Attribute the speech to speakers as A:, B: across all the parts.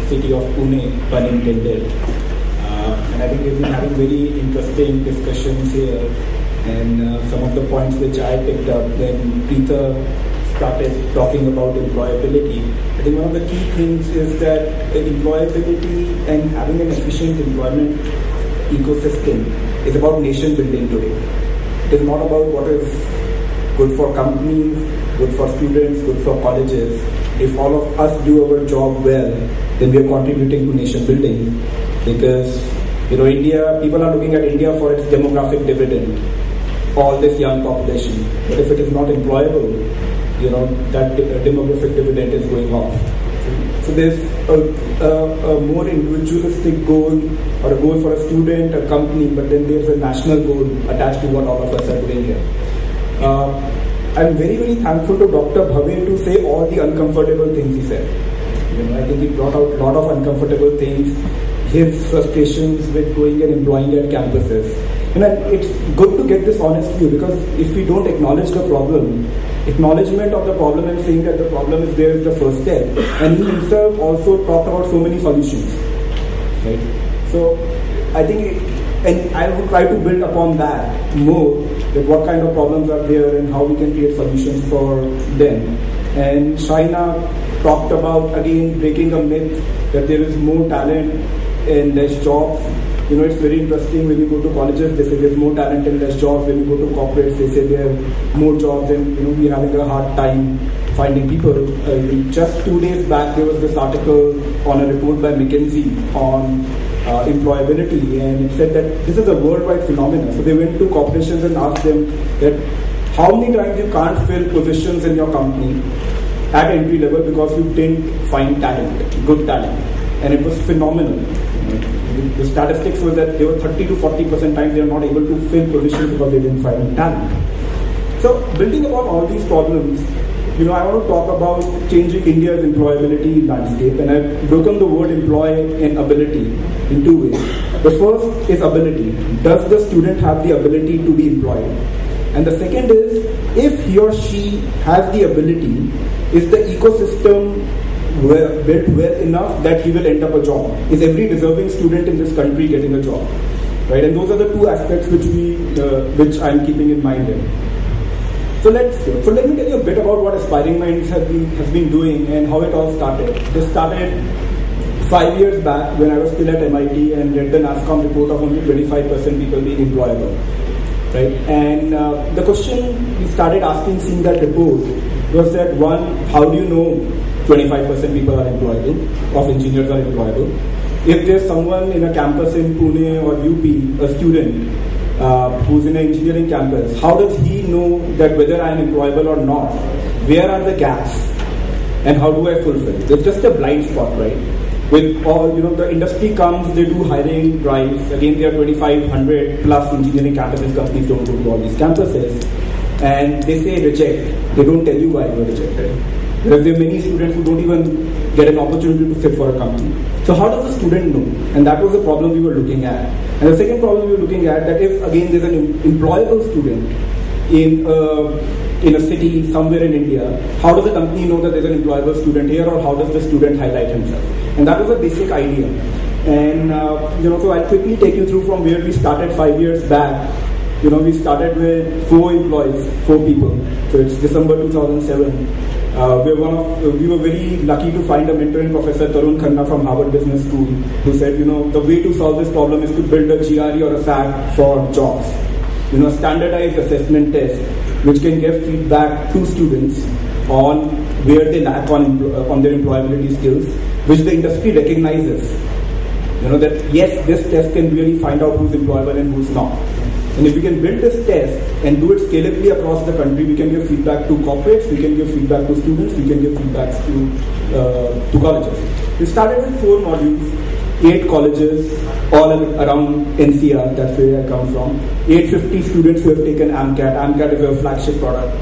A: city of Pune, pun intended. And I think we've been having very interesting discussions here. And some of the points which I picked up when Preeta started talking about employability, I think one of the key things is that employability and having an efficient employment ecosystem is about nation building today. It is not about what is good for companies, good for students, good for colleges. If all of us do our job well, then we are contributing to nation building. Because India, people are looking at India for its demographic dividend, all this young population. But if it is not employable, that demographic dividend is going off. So there's a more individualistic goal, or a goal for a student, a company, but then there's a national goal attached to what all of us are doing here. I'm very, very thankful to Dr. Bhave to say all the uncomfortable things he said. I think he brought out a lot of uncomfortable things, his frustrations with going and employing at campuses. It's good to get this honest view, because if we don't acknowledge the problem, acknowledgement of the problem and saying that the problem is there is the first step. And he himself also talked about so many solutions. Right? So I think, and I would try to build upon that more, that what kind of problems are there and how we can create solutions for them. And Shaina talked about, again, breaking a myth that there is more talent and less jobs. It's very interesting when you go to colleges, they say there's more talent and less jobs. When you go to corporates, they say there are more jobs and we're having a hard time finding people. Just 2 days back, there was this article on a report by McKinsey on employability, and it said that this is a worldwide phenomenon. So they went to corporations and asked them that how many times you can't fill positions in your company at entry level because you didn't find talent, good talent. And it was phenomenal. The statistics were that there were 30 to 40% times they are not able to fill positions because they didn't find talent. So building upon all these problems, I want to talk about changing India's employability landscape, and I've broken the word employ and ability in two ways. The first is ability. Does the student have the ability to be employed? And the second is, if he or she has the ability, is the ecosystem built well enough that he will end up a job? Is every deserving student in this country getting a job? Right? And those are the two aspects which I'm keeping in mind here. So let me tell you a bit about what Aspiring Minds has been doing and how it all started. This started 5 years back when I was still at MIT and read the NASSCOM report of only 25% people being employable. Right? And the question we started asking, seeing that report, was that one, how do you know 25% people are employable, of engineers are employable? If there's someone in a campus in Pune or UP, a student who's in an engineering campus, how does he know that whether I am employable or not? Where are the gaps? And how do I fulfill? It's just a blind spot, right? With all, the industry comes, they do hiring drives. Again, there are 2,500 plus engineering campuses. Companies don't go to all these campuses. And they say reject. They don't tell you why you are rejected. Because there are many students who don't even get an opportunity to sit for a company. So how does the student know? And that was the problem we were looking at. And the second problem we were looking at, that if again there's an employable student in a city somewhere in India, how does the company know that there's an employable student here, or how does the student highlight himself? And that was a basic idea. And so I'll quickly take you through from where we started 5 years back. We started with 4 employees, 4 people. So it's December 2007. We were very lucky to find a mentoring professor, Tarun Khanna from Harvard Business School, who said, the way to solve this problem is to build a GRE or a SAT for jobs. Standardized assessment test, which can give feedback to students on where they lack on their employability skills, which the industry recognizes. That yes, this test can really find out who's employable and who's not. And if we can build this test and do it scalably across the country, we can give feedback to corporates, we can give feedback to students, we can give feedback to colleges. We started with 4 modules, 8 colleges, all around NCR, that's where I come from. 850 students who have taken AMCAT. AMCAT is a flagship product,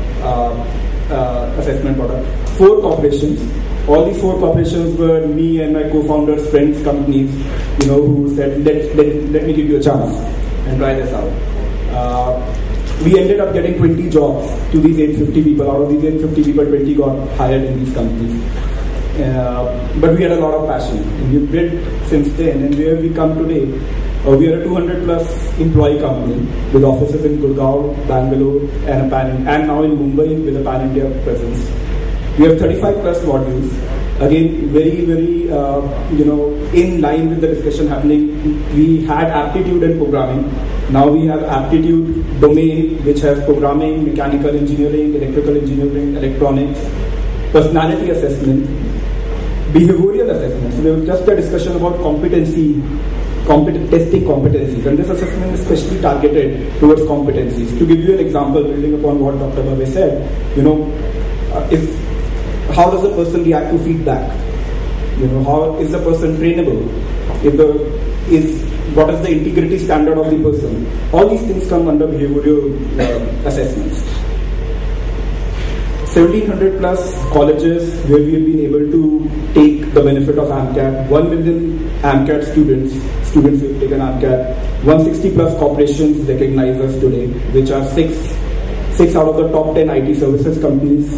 A: assessment product. 4 corporations. All these 4 corporations were me and my co-founders, friends, companies, who said, let me give you a chance and try this out. We ended up getting 20 jobs to these 850 people. Out of these 850 people, 20 got hired in these companies. but we had a lot of passion. And we built since then, and where we come today, we are a 200 plus employee company with offices in Gurgaon, Bangalore, and now in Mumbai with a pan-India presence. We have 35 plus modules. Again, very, very, in line with the discussion happening. We had aptitude and programming. Now we have aptitude domain, which has programming, mechanical engineering, electrical engineering, electronics, personality assessment, behavioral assessment. So there was just a discussion about testing competencies, and this assessment is especially targeted towards competencies. To give you an example, building upon what Dr. Bhave said, how does a person react to feedback? How is the person trainable? What is the integrity standard of the person? All these things come under behavioral assessments. 1,700 plus colleges where we have been able to take the benefit of AMCAT. 1 million AMCAT students who have taken AMCAT. 160 plus corporations recognize us today, which are six out of the top 10 IT services companies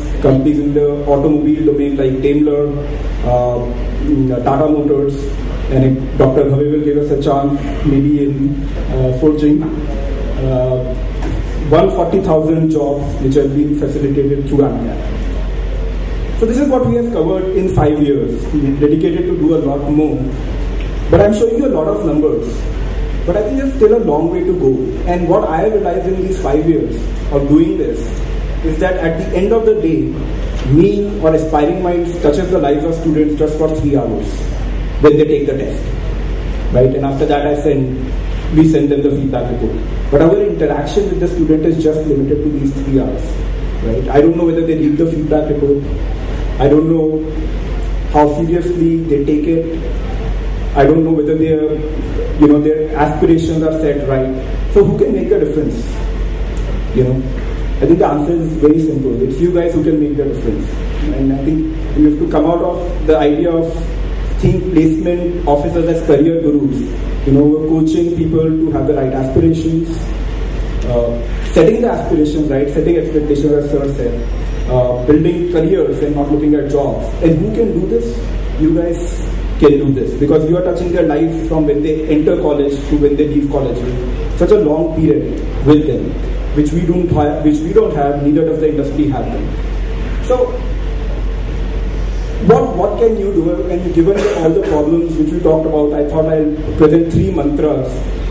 A: in the automobile domain like Daimler, Tata Motors, and if Dr. Bhave will give us a chance, maybe in forging, 140,000 jobs which have been facilitated through AMCAT. So this is what we have covered in 5 years. We are dedicated to do a lot more. But I'm showing you a lot of numbers. But I think there's still a long way to go. And what I have realized in these 5 years of doing this is that at the end of the day, me or Aspiring Minds touches the lives of students just for 3 hours when they take the test. Right? And after that we send them the feedback report. But our interaction with the student is just limited to these 3 hours. Right? I don't know whether they read the feedback report. I don't know how seriously they take it. I don't know whether their aspirations are set right. So who can make a difference? I think the answer is very simple. It's you guys who can make the difference. And I think we have to come out of the idea of seeing placement officers as career gurus. We're coaching people to have the right aspirations, setting the aspirations right, setting expectations as Sir said, building careers and not looking at jobs. And who can do this? You guys can do this, because you are touching their life from when they enter college to when they leave college. Such a long period with them, which we don't have, neither does the industry have them. So what can you do? And given all the problems which we talked about, I thought I'll present 3 mantras,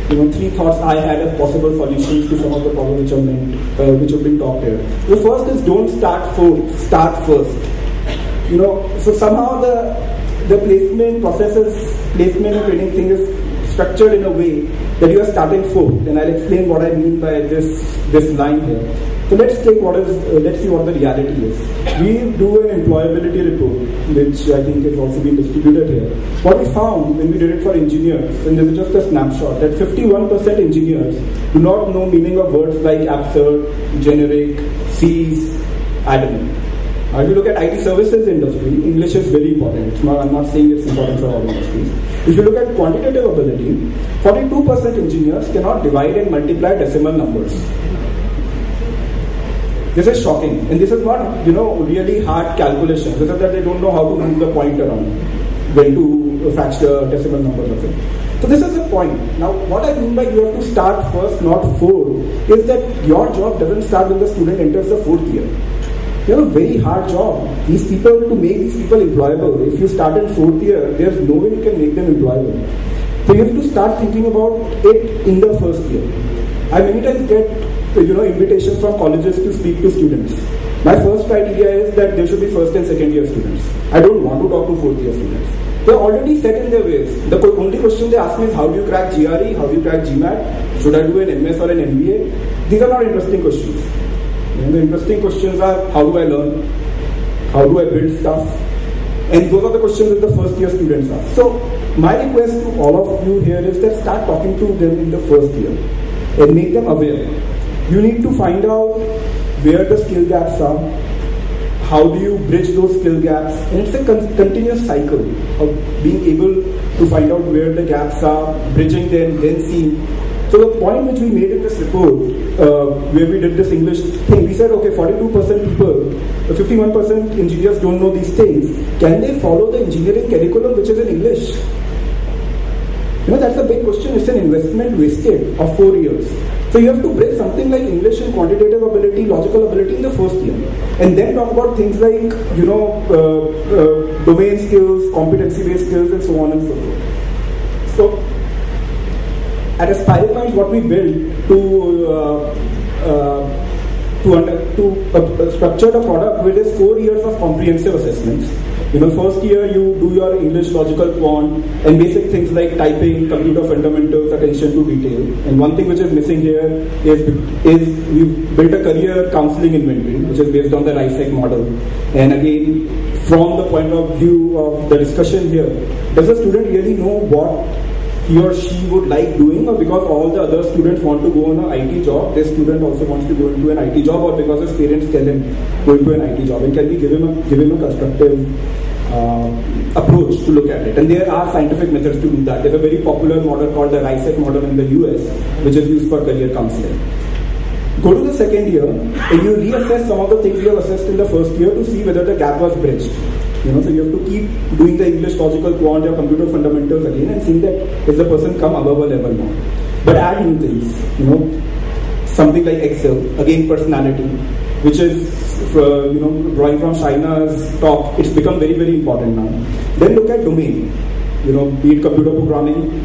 A: 3 thoughts I had as possible solutions to some of the problems which have been talked here. The first is don't start first. So somehow the placement and training thing is structured in a way that you are starting fourth, and I'll explain what I mean by this line here. So let's see what the reality is. We do an employability report, which I think has also been distributed here. What we found when we did it for engineers, and this is just a snapshot, that 51% engineers do not know meaning of words like absurd, generic, cease, adamant. Now, if you look at IT services industry, English is very important. I'm not saying it's important for all industries. If you look at quantitative ability, 42% engineers cannot divide and multiply decimal numbers. This is shocking, and this is not, really hard calculation. This is that they don't know how to move the point around, when to fetch the decimal numbers of it. So this is the point. Now, what I mean by you have to start first, not fourth, is that your job doesn't start when the student enters the 4th year. You have a very hard job. To make these people employable. If you start in 4th year, there's no way you can make them employable. So you have to start thinking about it in the 1st year. I many times get invitations from colleges to speak to students. My first criteria is that there should be 1st and 2nd year students. I don't want to talk to 4th year students. They're already set in their ways. The only question they ask me is how do you crack GRE, how do you crack GMAT, should I do an MS or an MBA? These are not interesting questions. And the interesting questions are how do I learn, how do I build stuff, and those are the questions that the 1st year students ask. So my request to all of you here is that start talking to them in the 1st year and make them aware. You need to find out where the skill gaps are, how do you bridge those skill gaps, and it's a continuous cycle of being able to find out where the gaps are, bridging them, then seeing. So the point which we made in this report, where we did this English thing, we said, okay, 42% people, 51% engineers don't know these things. Can they follow the engineering curriculum which is in English? That's a big question. It's an investment wasted of 4 years. So you have to break something like English and quantitative ability, logical ability in the first year. And then talk about things like, domain skills, competency-based skills, and so on and so forth. So, at Aspire Minds, what we built to structure the product with is 4 years of comprehensive assessments. First year you do your English logical quant and basic things like typing, computer fundamentals, attention to detail. And one thing which is missing here is we've built a career counseling inventory, which is based on the RISEC model. And again, from the point of view of the discussion here, does the student really know what he or she would like doing, or because all the other students want to go on an IT job, this student also wants to go into an IT job, or because his parents tell him go into an IT job? And can we give him a constructive approach to look at it? And there are scientific methods to do that. There's a very popular model called the RISEC model in the US, which is used for career counseling. Go to the second year and you reassess some of the things you have assessed in the first year to see whether the gap was bridged. So you have to keep doing the English logical quant or computer fundamentals again and see that is the person come above a level now. But add new things, something like Excel, again personality, which is drawing from Shaina's talk. It's become very, very important now. Then look at domain, be it computer programming,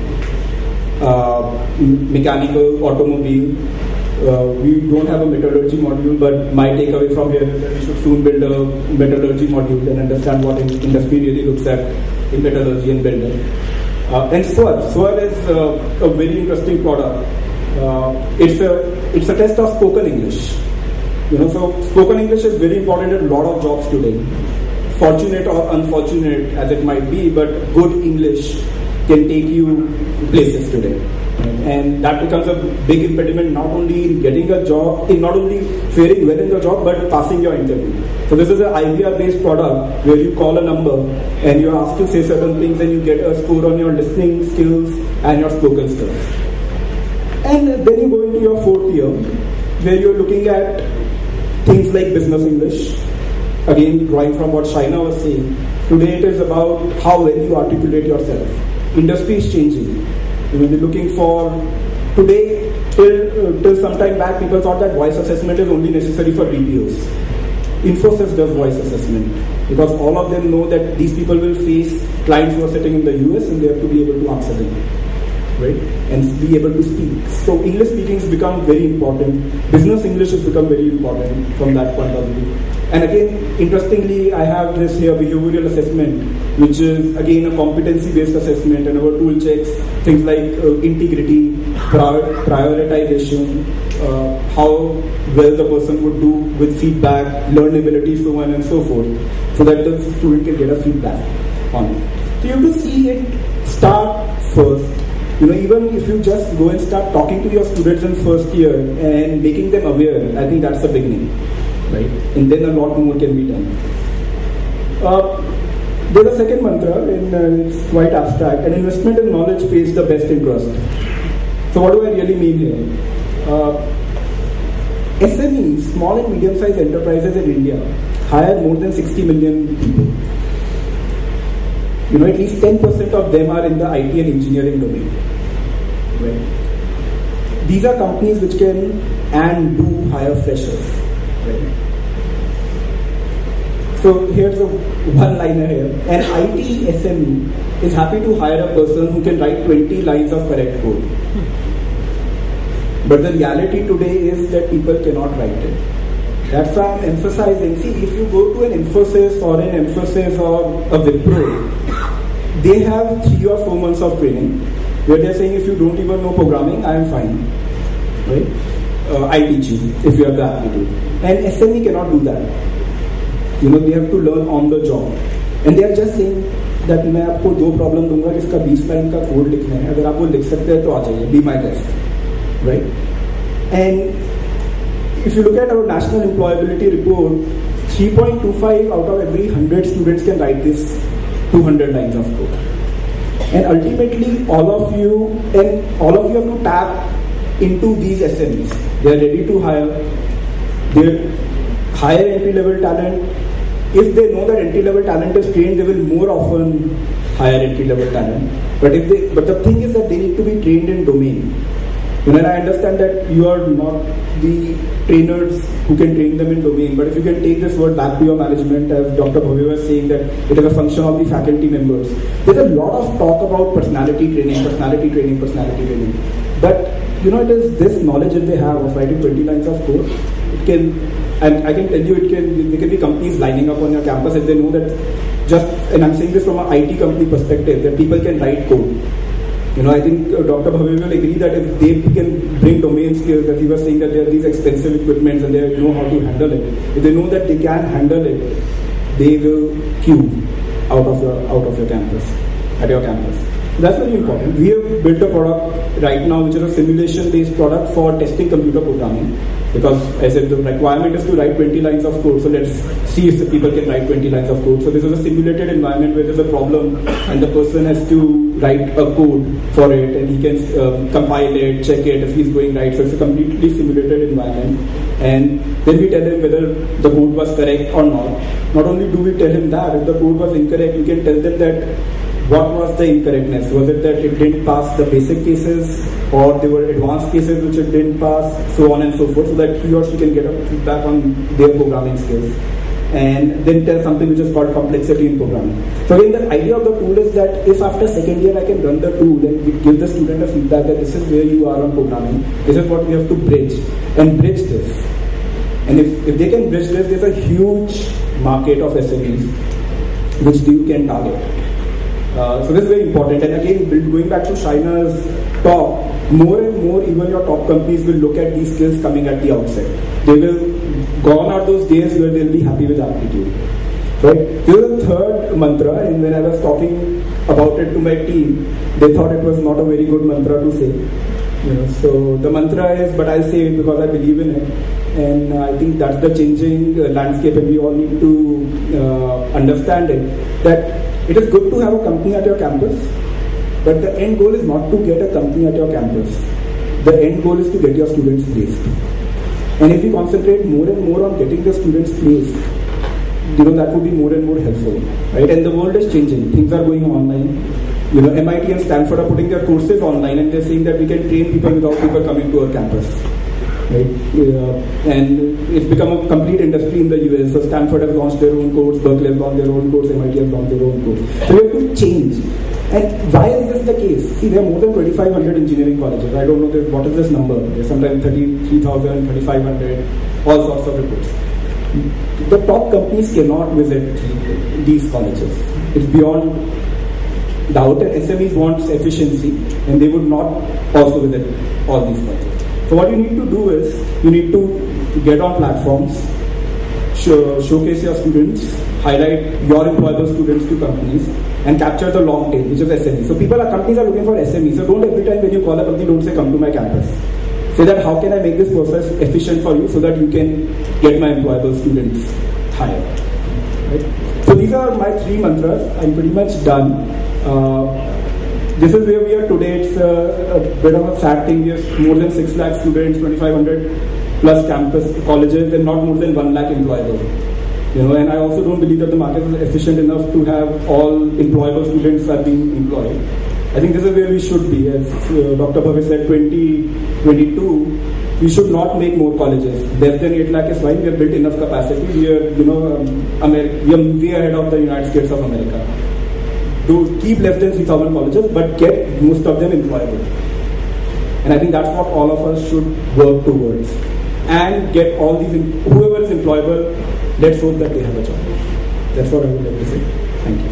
A: mechanical, automobile. We don't have a metallurgy module, but my takeaway from here is that we should soon build a metallurgy module and understand what industry really looks at in metallurgy and build it. And SWR is a very interesting product. It's a test of spoken English. So spoken English is very important in a lot of jobs today. Fortunate or unfortunate as it might be, but good English can take you places today. And that becomes a big impediment not only in getting a job, in not only faring well in the job, but passing your interview. So this is an IVR-based product where you call a number and you're asked to say certain things and you get a score on your listening skills and your spoken skills. And then you go into your fourth year where you're looking at things like business English. Again, drawing from what Shaina was saying, today it is about how well you articulate yourself. Industry is changing. We're looking for, today, till some time back, people thought that voice assessment is only necessary for BPOs. Infosys does voice assessment because all of them know that these people will face clients who are sitting in the US and they have to be able to answer them, right? And be able to speak. So English speaking has become very important. Business English has become very important from that point of view. And again, interestingly, I have this here behavioral assessment, which is again a competency-based assessment, and our tool checks things like integrity, prioritization, how well the person would do with feedback, learnability, so on and so forth, so that the student can get a feedback on it. So you have to see it start first. Even if you just go and start talking to your students in first year and making them aware, I think that's the beginning. Right? And then a lot more can be done. There's a second mantra, and it's quite abstract. An investment in knowledge pays the best interest. So what do I really mean here? SMEs, small and medium-sized enterprises in India, hire more than 60 million people. At least 10% of them are in the IT and engineering domain. Right? These are companies which can and do hire freshers. Right. So here's a one-liner here. An IT SME is happy to hire a person who can write 20 lines of correct code. But the reality today is that people cannot write it. That's why I'm emphasizing. See, if you go to an Infosys or an Emphasis or a Wipro, they have 3 or 4 months of training where they're saying if you don't even know programming, I am fine. Right? I teach you if you have the aptitude. And SME cannot do that. They have to learn on the job. And they are just saying that मैं आपको 2 problem दूंगा जिसका 20 line का code लिखना है. अगर आप वो लिख सकते हैं तो आ जाइए. Be my guest. Right? And if you look at our national employability report, 3.25 out of every 100 students can write this 200 lines of code. And ultimately, all of you have to tap into these SMEs. They are ready to hire. They hire entry-level talent. If they know that entry-level talent is trained, they will more often hire entry-level talent. But the thing is that they need to be trained in domain. And I understand that you are not the trainers who can train them in domain, but if you can take this word back to your management, as Dr. Bhavya was saying, that it is a function of the faculty members. There's a lot of talk about personality training. But it is this knowledge that they have of writing 20 lines of code. It can, and I can tell you, there can be companies lining up on your campus if they know that and I'm saying this from an IT company perspective, that people can write code. I think Dr. Bhavya will agree that if they can bring domain skills, as he was saying that there are these expensive equipments and they know how to handle it. If they know that they can handle it, they will queue out of your campus, at your campus. That's very important. We have built a product right now which is a simulation-based product for testing computer programming. Because I said the requirement is to write 20 lines of code, so let's see if the people can write 20 lines of code. So this is a simulated environment where there's a problem and the person has to write a code for it and he can compile it, check it if he's going right. So it's a completely simulated environment. And then we tell him whether the code was correct or not. Not only do we tell him that, if the code was incorrect, we can tell them that what was the incorrectness. Was it that it didn't pass the basic cases, or there were advanced cases which it didn't pass, so on and so forth, so that he or she can get a feedback on their programming skills. And then tell something which is called complexity in programming. So again, the idea of the tool is that if after second year I can run the tool and give the student a feedback that this is where you are on programming, this is what we have to bridge, and bridge this. And if they can bridge this, there's a huge market of SMEs which you can target. So this is very important. And again, going back to Shaina's talk, more and more even your top companies will look at these skills coming at the outset. They will, gone are those days where they'll be happy with aptitude. Right? This is the third mantra, and when I was talking about it to my team, they thought it was not a very good mantra to say. So the mantra is, but I'll say it because I believe in it. And I think that's the changing landscape, and we all need to understand it, that it is good to have a company at your campus, but the end goal is not to get a company at your campus. The end goal is to get your students placed. And if we concentrate more and more on getting the students placed, that would be more and more helpful. Right? And the world is changing. Things are going online. MIT and Stanford are putting their courses online, and they're saying that we can train people without people coming to our campus. Right? And it's become a complete industry in the US. So Stanford has launched their own course, Berkeley has launched their own course, MIT has launched their own course. So we have to change. And why is this the case? See, there are more than 2,500 engineering colleges. I don't know what is this number. There's sometimes 33,000, 3,500, all sorts of reports. The top companies cannot visit these colleges. It's beyond doubt, and SMEs want efficiency, and they would not also visit all these colleges. So what you need to do is, you need to get on platforms, showcase your students, highlight your employable students to companies, and capture the long tail, which is SME. So companies are looking for SME. So don't every time when you call a company, don't say come to my campus. Say that how can I make this process efficient for you so that you can get my employable students hired. Right? So these are my 3 mantras. I'm pretty much done. This is where we are today. It's a bit of a sad thing. We have more than 6 lakh students, 2,500 plus campus colleges, and not more than 1 lakh employable. And I also don't believe that the market is efficient enough to have all employable students are being employed. I think this is where we should be. As Dr. Bhavya said, 2022, we should not make more colleges. Less than 8 lakh is fine. We have built enough capacity. We are, we are way ahead of the United States of America. To keep less than 3,000 colleges, but get most of them employable. And I think that's what all of us should work towards. And get all these, whoever is employable, let's hope that they have a job. That's what I would like to say. Thank you.